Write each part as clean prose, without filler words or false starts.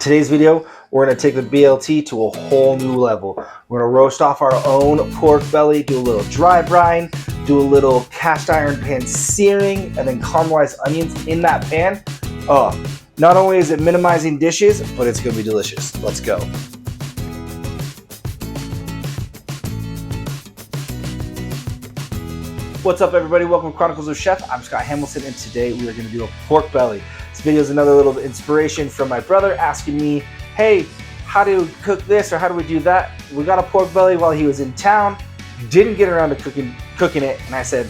Today's video, we're going to take the BLT to a whole new level. We're going to roast off our own pork belly, do a little dry brine, do a little cast iron pan searing, and then caramelize onions in that pan. Oh, not only is it minimizing dishes, but it's going to be delicious. Let's go. What's up, everybody? Welcome to Chronicles of Chef. I'm Scott Hamilton, and today we are going to do a pork belly. This video is another little inspiration from my brother asking me, hey, how do you cook this or how do we do that? We got a pork belly while he was in town, didn't get around to cooking it, and I said,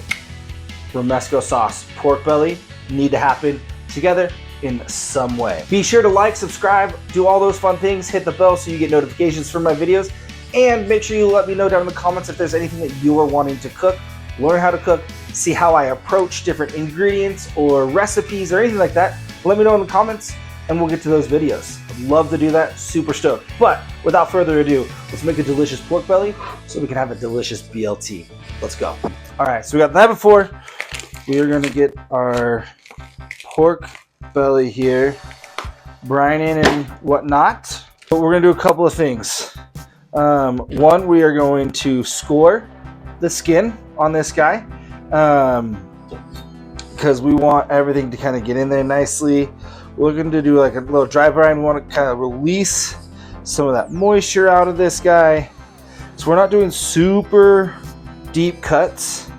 Romesco sauce, pork belly, need to happen together in some way. Be sure to like, subscribe, do all those fun things, hit the bell so you get notifications from my videos, and make sure you let me know down in the comments if there's anything that you are wanting to cook, learn how to cook, see how I approach different ingredients or recipes or anything like that. Let me know in the comments and we'll get to those videos. I'd love to do that, super stoked. But without further ado, let's make a delicious pork belly so we can have a delicious BLT. Let's go. All right, so we got that before. We are gonna get our pork belly here, brining and whatnot. But we're gonna do a couple of things. One, we are going to score the skin on this guy because we want everything to kind of get in there nicely. We're going to do like a little dry brine. We want to kind of release some of that moisture out of this guy. So we're not doing super deep cuts.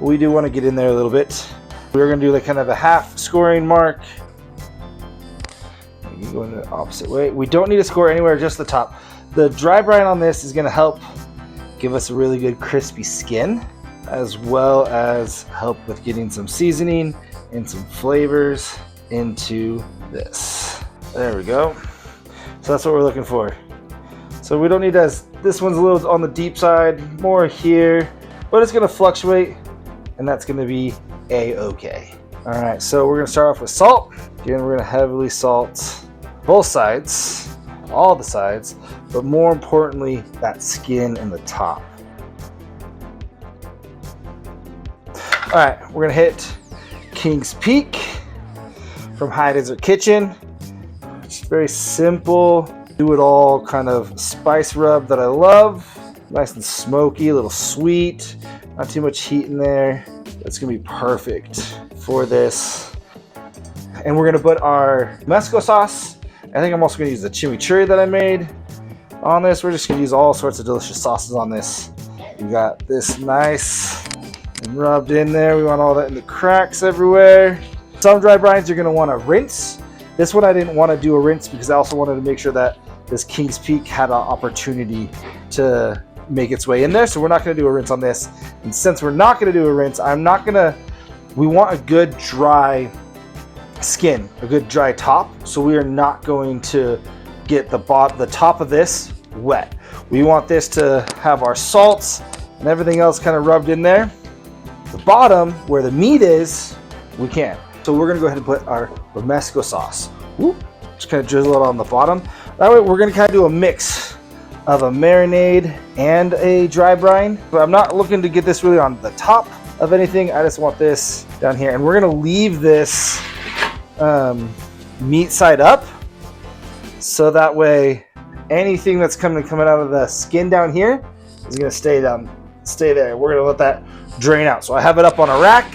We do want to get in there a little bit. We're going to do like kind of a half scoring mark. You go in the opposite way. We don't need to score anywhere, just the top. The dry brine on this is going to help give us a really good crispy skin, as well as help with getting some seasoning and some flavors into this. There we go. So that's what we're looking for. So we don't need as, this one's a little on the deep side, more here, but it's gonna fluctuate and that's gonna be a-okay. All right, so we're gonna start off with salt. Again, we're gonna heavily salt both sides, all the sides, but more importantly, that skin in the top. All right, we're gonna hit King's Peak from High Desert Kitchen. It's very simple, do it all kind of spice rub that I love. Nice and smoky, a little sweet, not too much heat in there. That's gonna be perfect for this. And we're gonna put our Romesco sauce. I think I'm also gonna use the chimichurri that I made on this. We're just gonna use all sorts of delicious sauces on this. We got this nice and rubbed in there. We want all that in the cracks everywhere. Some dry brines you're gonna wanna rinse. This one I didn't wanna do a rinse because I also wanted to make sure that this King's Peak had an opportunity to make its way in there. So we're not gonna do a rinse on this. And since we're not gonna do a rinse, we want a good dry skin, a good dry top. So we are not going to get the top of this wet. We want this to have our salts and everything else kind of rubbed in there. The bottom, where the meat is, we can. So we're gonna go ahead and put our Romesco sauce. Whoop, just kind of drizzle it on the bottom. That way we're gonna kind of do a mix of a marinade and a dry brine. But I'm not looking to get this really on the top of anything. I just want this down here. And we're gonna leave this meat side up. So that way anything that's coming out of the skin down here is gonna stay there. We're gonna let that drain out. So I have it up on a rack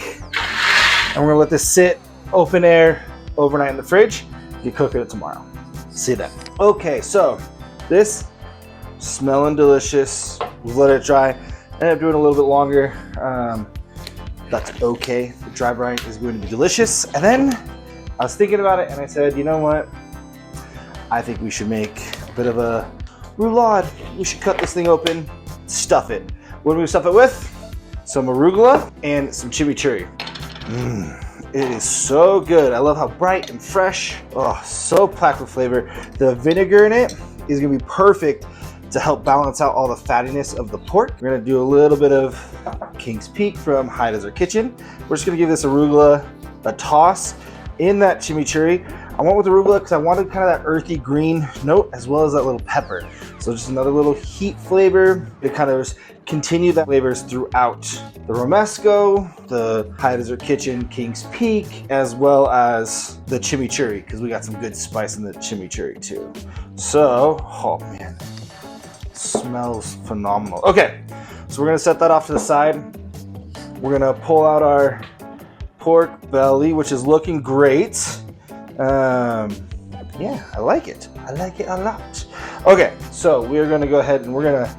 and we're gonna let this sit open air overnight in the fridge. You cook it tomorrow. See that. Okay, so this smelling delicious. We'll let it dry. I ended up doing a little bit longer. That's okay. The dry brine is going to be delicious. And then I was thinking about it and I said, you know what? I think we should make a bit of a roulade. We should cut this thing open, stuff it. What do we stuff it with? Some arugula and some chimichurri. It is so good. I love how bright and fresh. Oh, so packed with flavor. The vinegar in it is gonna be perfect to help balance out all the fattiness of the pork. We're gonna do a little bit of King's Peak from High Desert Kitchen. We're just gonna give this arugula a toss in that chimichurri. I went with arugula because I wanted kind of that earthy green note as well as that little pepper. So just another little heat flavor to kind of continue that flavors throughout the Romesco, the High Desert Kitchen King's Peak, as well as the chimichurri, because we got some good spice in the chimichurri too. So, oh man, smells phenomenal. Okay, so we're gonna set that off to the side. We're gonna pull out our pork belly, which is looking great. Yeah, I like it. I like it a lot. Okay, so we're gonna go ahead and we're gonna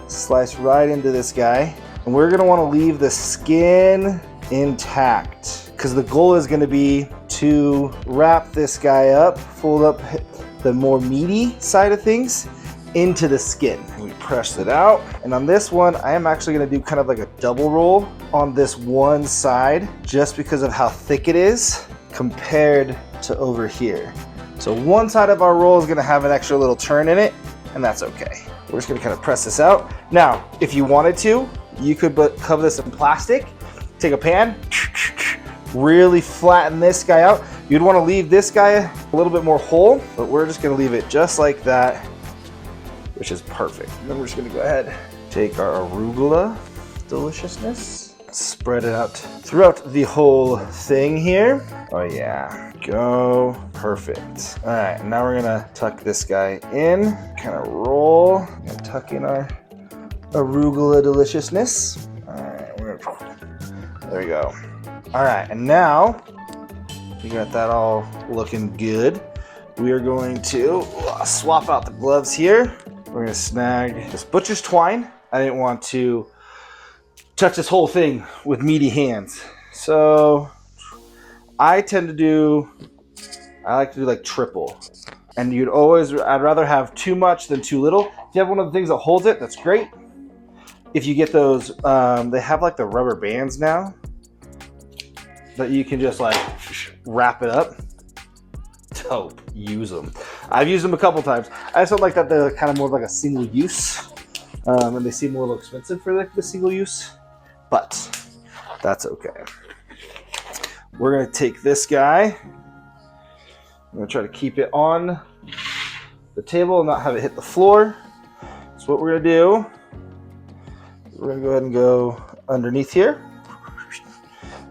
slice right into this guy. And we're gonna wanna leave the skin intact because the goal is gonna be to wrap this guy up, fold up the more meaty side of things into the skin. We press it out. And on this one, I am actually gonna do kind of like a double roll on this one side just because of how thick it is compared to over here. So one side of our roll is gonna have an extra little turn in it, and that's okay. We're just gonna kind of press this out. Now, if you wanted to, you could cover this in plastic, take a pan, really flatten this guy out. You'd wanna leave this guy a little bit more whole, but we're just gonna leave it just like that, which is perfect. And then we're just gonna go ahead, take our arugula deliciousness, spread it out throughout the whole thing here. Oh yeah, go, perfect. All right, now we're gonna tuck this guy in, kind of roll, and tuck in our arugula deliciousness. All right, there we go. All right, and now we got that all looking good. We are going to swap out the gloves here. We're gonna snag this butcher's twine. I didn't want to touch this whole thing with meaty hands. So I like to do like triple. And I'd rather have too much than too little. If you have one of the things that holds it, that's great. If you get those, they have like the rubber bands now that you can just like wrap it up. Dope, use them. I've used them a couple times. I just don't like that they're kind of more like a single use. And they seem a little expensive for like the single use, but that's okay. We're gonna take this guy. I'm gonna try to keep it on the table and not have it hit the floor. So what we're gonna do, we're gonna go ahead and go underneath here.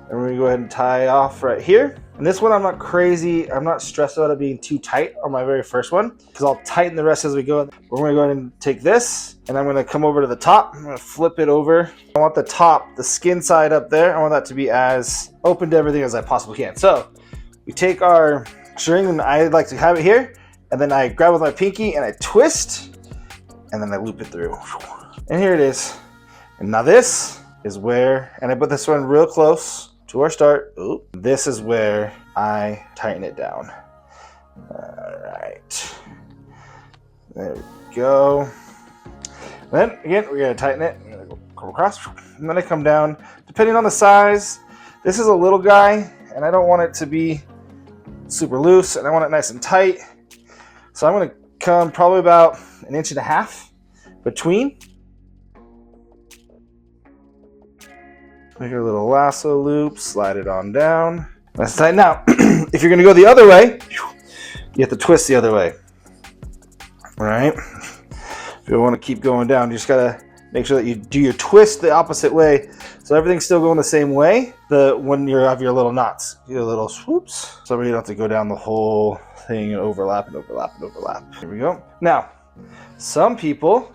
And we're gonna go ahead and tie off right here. And this one I'm not crazy, I'm not stressed about it being too tight on my very first one, because I'll tighten the rest as we go. We're gonna go ahead and take this, and I'm gonna come over to the top. I'm gonna flip it over. I want the top, the skin side up there, I want that to be as open to everything as I possibly can. So we take our string, and I like to have it here, and then I grab with my pinky and I twist, and then I loop it through. And here it is. And now this is where, and I put this one real close to our start. Ooh, this is where I tighten it down. All right, there we go. Then again, we're gonna tighten it. We're gonna go across, and then I come down. Depending on the size, this is a little guy, and I don't want it to be super loose, and I want it nice and tight. So I'm gonna come probably about 1.5 inches between. Make a little lasso loop, slide it on down. That's tight. Now, if you're gonna go the other way, you have to twist the other way. All right. If you want to keep going down, you just gotta make sure that you do your twist the opposite way, so everything's still going the same way. When you have your little knots, your little swoops, so you don't have to go down the whole thing and overlap and overlap and overlap. Here we go. Now, some people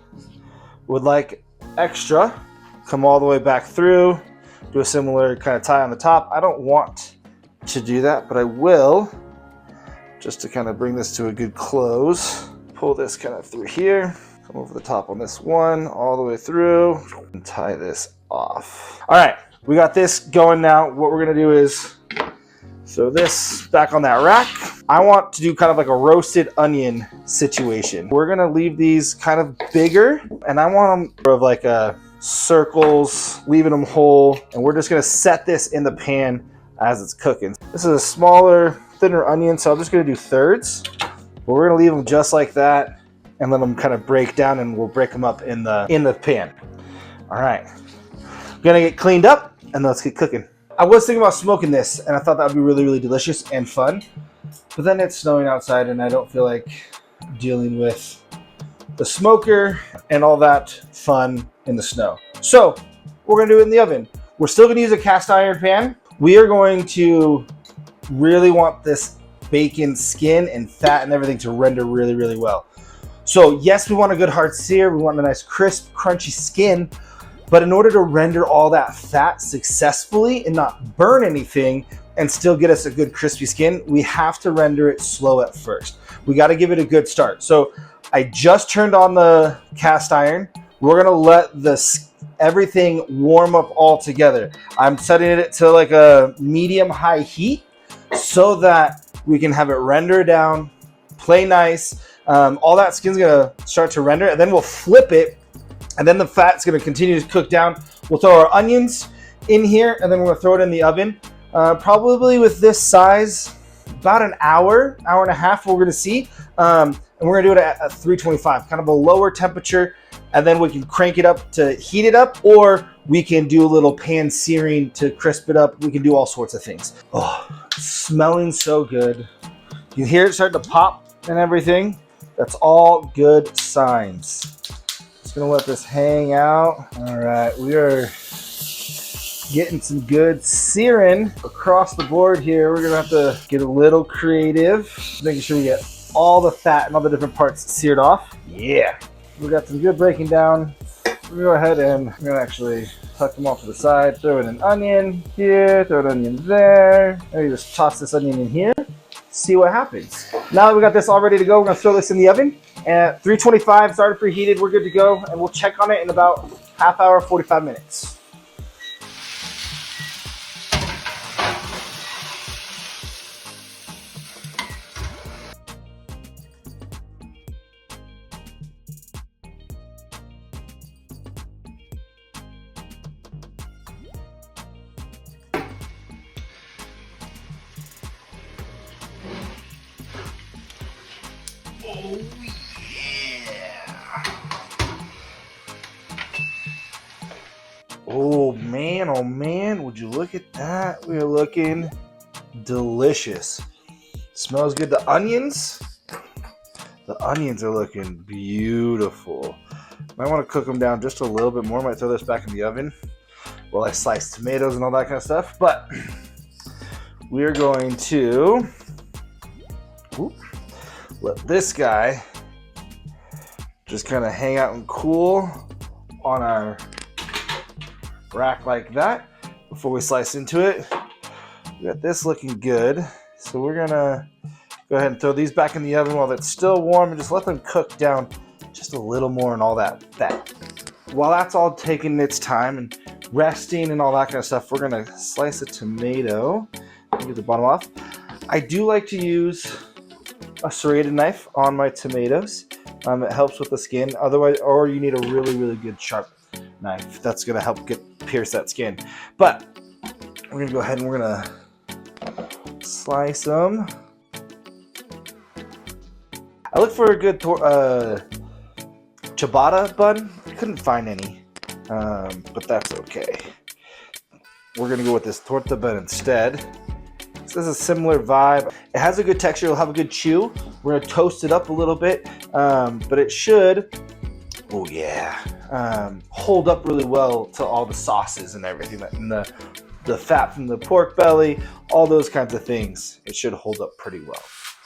would like extra, come all the way back through. Do a similar kind of tie on the top. I don't want to do that, but I will, just to kind of bring this to a good close. Pull this kind of through here, come over the top on this one, all the way through, and tie this off. All right, we got this going now. What we're gonna do is throw this back on that rack. I want to do kind of like a roasted onion situation. We're gonna leave these kind of bigger, and I want them of like a circles, leaving them whole, and we're just gonna set this in the pan as it's cooking. This is a smaller, thinner onion, so I'm just gonna do thirds, but we're gonna leave them just like that and let them kind of break down, and we'll break them up in the pan. All right, I'm gonna get cleaned up and let's get cooking. I was thinking about smoking this, and I thought that would be really, really delicious and fun. But then it's snowing outside and I don't feel like dealing with the smoker and all that fun in the snow. So we're gonna do it in the oven. We're still gonna use a cast iron pan. We are going to really want this bacon skin and fat and everything to render really, really well. So yes, we want a good hard sear. We want a nice crisp, crunchy skin. But in order to render all that fat successfully and not burn anything and still get us a good crispy skin, we have to render it slow at first. We got to give it a good start. So I just turned on the cast iron. We're gonna let everything warm up all together. I'm setting it to like a medium high heat so that we can have it render down, play nice. All that skin's gonna start to render, and then we'll flip it, and then the fat's gonna continue to cook down. We'll throw our onions in here, and then we're gonna throw it in the oven. Probably with this size, about an hour and a half, we're gonna see. And we're gonna do it at 325, kind of a lower temperature, and then we can crank it up to heat it up, or we can do a little pan searing to crisp it up. We can do all sorts of things. Oh, it's smelling so good. You hear it start to pop and everything. That's all good signs. Just gonna let this hang out. All right, we are getting some good searing across the board here. We're gonna have to get a little creative, making sure we get all the fat and all the different parts seared off. Yeah, we got some good breaking down. We'll go ahead and I'm gonna actually tuck them off to the side, throw in an onion here, throw an onion there, and you just toss this onion in here, see what happens. Now that we got this all ready to go, we're gonna throw this in the oven at 325, started preheated, we're good to go, and we'll check on it in about half hour, 45 minutes. Oh yeah! Oh man, would you look at that? We are looking delicious. Smells good. The onions are looking beautiful. Might want to cook them down just a little bit more. Might throw this back in the oven while I slice tomatoes and all that kind of stuff. But we are going to let this guy just kind of hang out and cool on our rack like that before we slice into it. We got this looking good. So we're gonna go ahead and throw these back in the oven while it's still warm and just let them cook down just a little more and all that fat. While that's all taking its time and resting and all that kind of stuff, we're gonna slice a tomato and get the bottom off. I do like to use a serrated knife on my tomatoes. It helps with the skin. Otherwise, or you need a really, really good sharp knife. That's gonna help pierce that skin. But we're gonna go ahead and we're gonna slice them. I looked for a good ciabatta bun. I couldn't find any, but that's okay. We're gonna go with this torta bun instead. This is a similar vibe. It has a good texture. It'll have a good chew. We're gonna toast it up a little bit, but it should, oh yeah, hold up really well to all the sauces and everything, and the fat from the pork belly, all those kinds of things. It should hold up pretty well.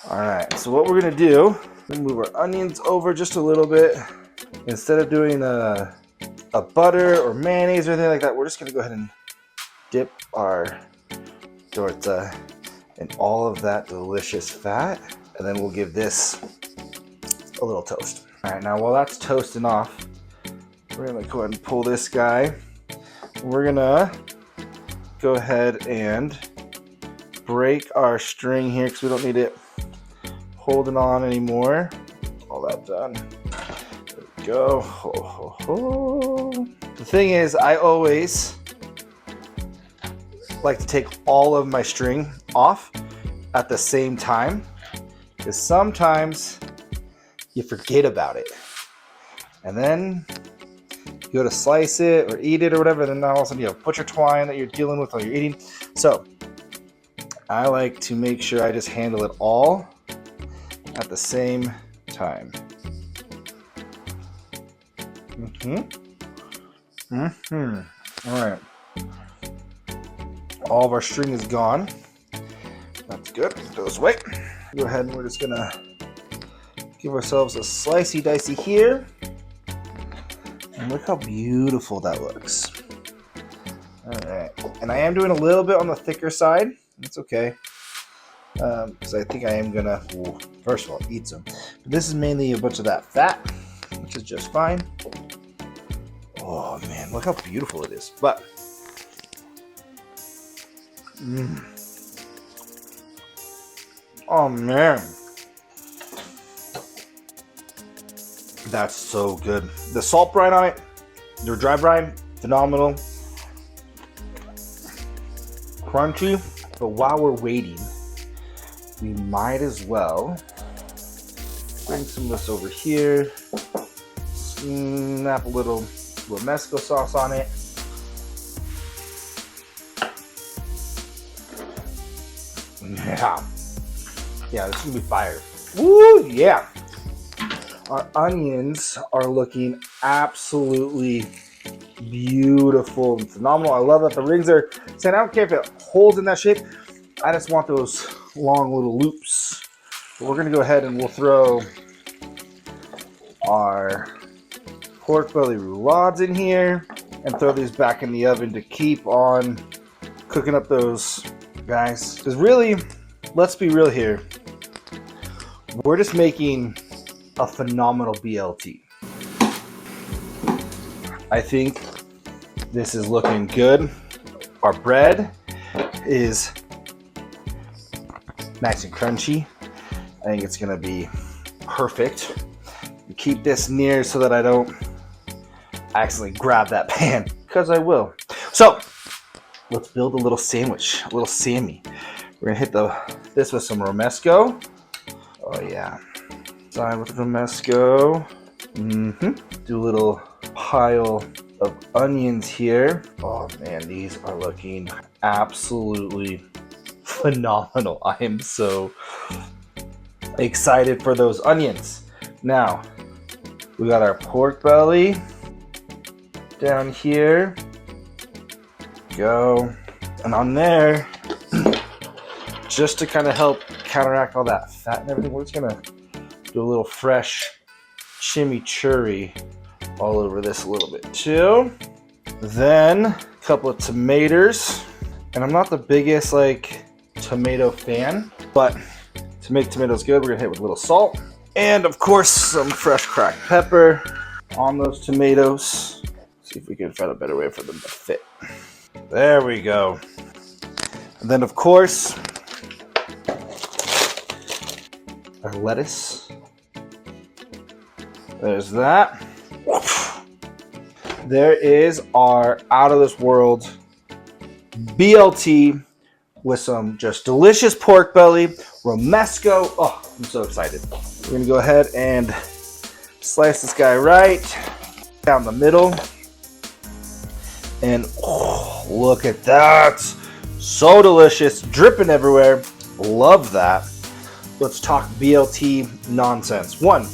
All right, so what we're gonna do, we're gonna move our onions over just a little bit. Instead of doing a butter or mayonnaise or anything like that, we're just gonna go ahead and dip our torta in all of that delicious fat, and then we'll give this a little toast. All right, now while that's toasting off, we're gonna go ahead and pull this guy. We're gonna go ahead and break our string here because we don't need it holding on anymore. All that done. There we go. Ho, ho, ho. The thing is, I always like to take all of my string off at the same time, because sometimes you forget about it, and then you go to slice it or eat it or whatever, then all of a sudden you have butcher twine that you're dealing with while you're eating. So I like to make sure I just handle it all at the same time. All right. All of our string is gone. That's good. Throw this away. Go ahead and we're just gonna give ourselves a slicey dicey here. And look how beautiful that looks. All right. And I am doing a little bit on the thicker side. It's okay. Because I think I am gonna, first of all, eat some. But this is mainly a bunch of that fat, which is just fine. Oh man, look how beautiful it is. But, oh man, that's so good. The salt brine on it, your dry brine, phenomenal. Crunchy, but while we're waiting, we might as well bring some of this over here, snap a little Romesco sauce on it. Yeah, this is gonna be fire. Woo, yeah. Our onions are looking absolutely beautiful and phenomenal. I love that the rings are saying, I don't care if it holds in that shape. I just want those long little loops. But we're gonna go ahead and we'll throw our pork belly roulades in here and throw these back in the oven to keep on cooking up those guys. Because really, let's be real here, we're just making a phenomenal BLT. I think this is looking good. Our bread is nice and crunchy. I think it's gonna be perfect. Keep this near so that I don't accidentally grab that pan, because I will. So let's build a little sandwich, a little Sammy. We're gonna hit this with some Romesco. Oh yeah, side with Romesco. Do a little pile of onions here. Oh man, these are looking absolutely phenomenal. I am so excited for those onions. Now, we got our pork belly down here. Go. And on there, just to kind of help counteract all that fat and everything, we're just gonna do a little fresh chimichurri all over this a little bit too. Then a couple of tomatoes. And I'm not the biggest tomato fan, but to make tomatoes good, we're gonna hit with a little salt. And of course, some fresh cracked pepper on those tomatoes. See if we can find a better way for them to fit. There we go. And then of course, our lettuce. There's that. There is our out of this world BLT with some just delicious pork belly, Romesco. Oh, I'm so excited. We're gonna go ahead and slice this guy right down the middle. And oh, look at that. So delicious, dripping everywhere. Love that. Let's talk BLT nonsense. One,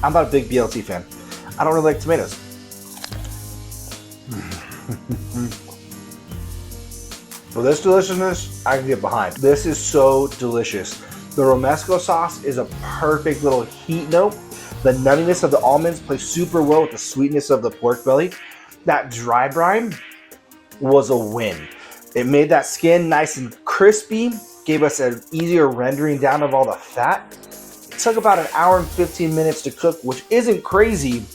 I'm not a big BLT fan. I don't really like tomatoes. For this deliciousness, I can get behind. This is so delicious. The Romesco sauce is a perfect little heat note. The nuttiness of the almonds plays super well with the sweetness of the pork belly. That dry brine was a win. It made that skin nice and crispy, gave us an easier rendering down of all the fat. It took about an hour and 15 minutes to cook, which isn't crazy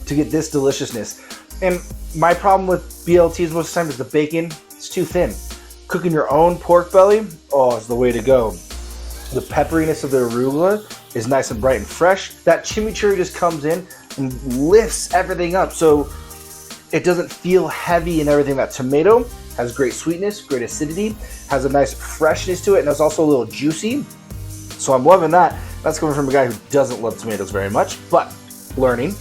to get this deliciousness. And my problem with BLTs most of the time is the bacon. It's too thin. Cooking your own pork belly, oh, is the way to go. The pepperiness of the arugula is nice and bright and fresh. That chimichurri just comes in and lifts everything up, so it doesn't feel heavy and everything. That tomato has great sweetness, great acidity, has a nice freshness to it, and it's also a little juicy. So I'm loving that. That's coming from a guy who doesn't love tomatoes very much, but learning.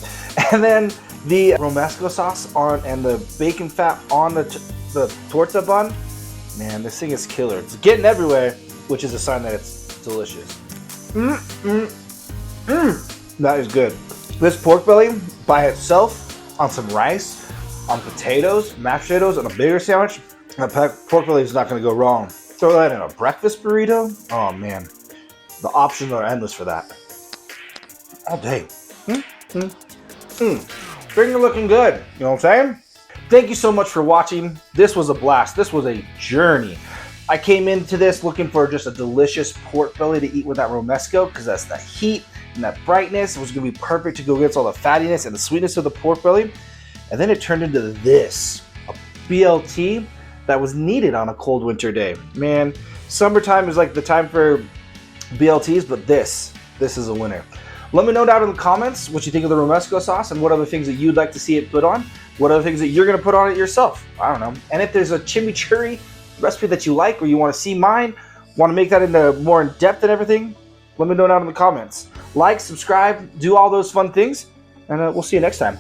And then the Romesco sauce on and the bacon fat on the torta bun, man, this thing is killer. It's getting everywhere, which is a sign that it's delicious. That is good. This pork belly by itself on some rice, on potatoes, mashed potatoes, and a bigger sandwich, that pork belly is not going to go wrong. Throw that in a breakfast burrito. Oh man, the options are endless for that. All day. Finger looking good. You know what I'm saying? Thank you so much for watching. This was a blast. This was a journey. I came into this looking for just a delicious pork belly to eat with that Romesco because that's the heat and that brightness. It was going to be perfect to go against all the fattiness and the sweetness of the pork belly. And then it turned into this, a BLT that was needed on a cold winter day. Man, summertime is like the time for BLTs, but this is a winner. Let me know down in the comments what you think of the Romesco sauce and what other things that you'd like to see it put on. What other things that you're going to put on it yourself. I don't know. And if there's a chimichurri recipe that you like or you want to see mine, want to make that into more in depth and everything, let me know down in the comments. Like, subscribe, do all those fun things, and we'll see you next time.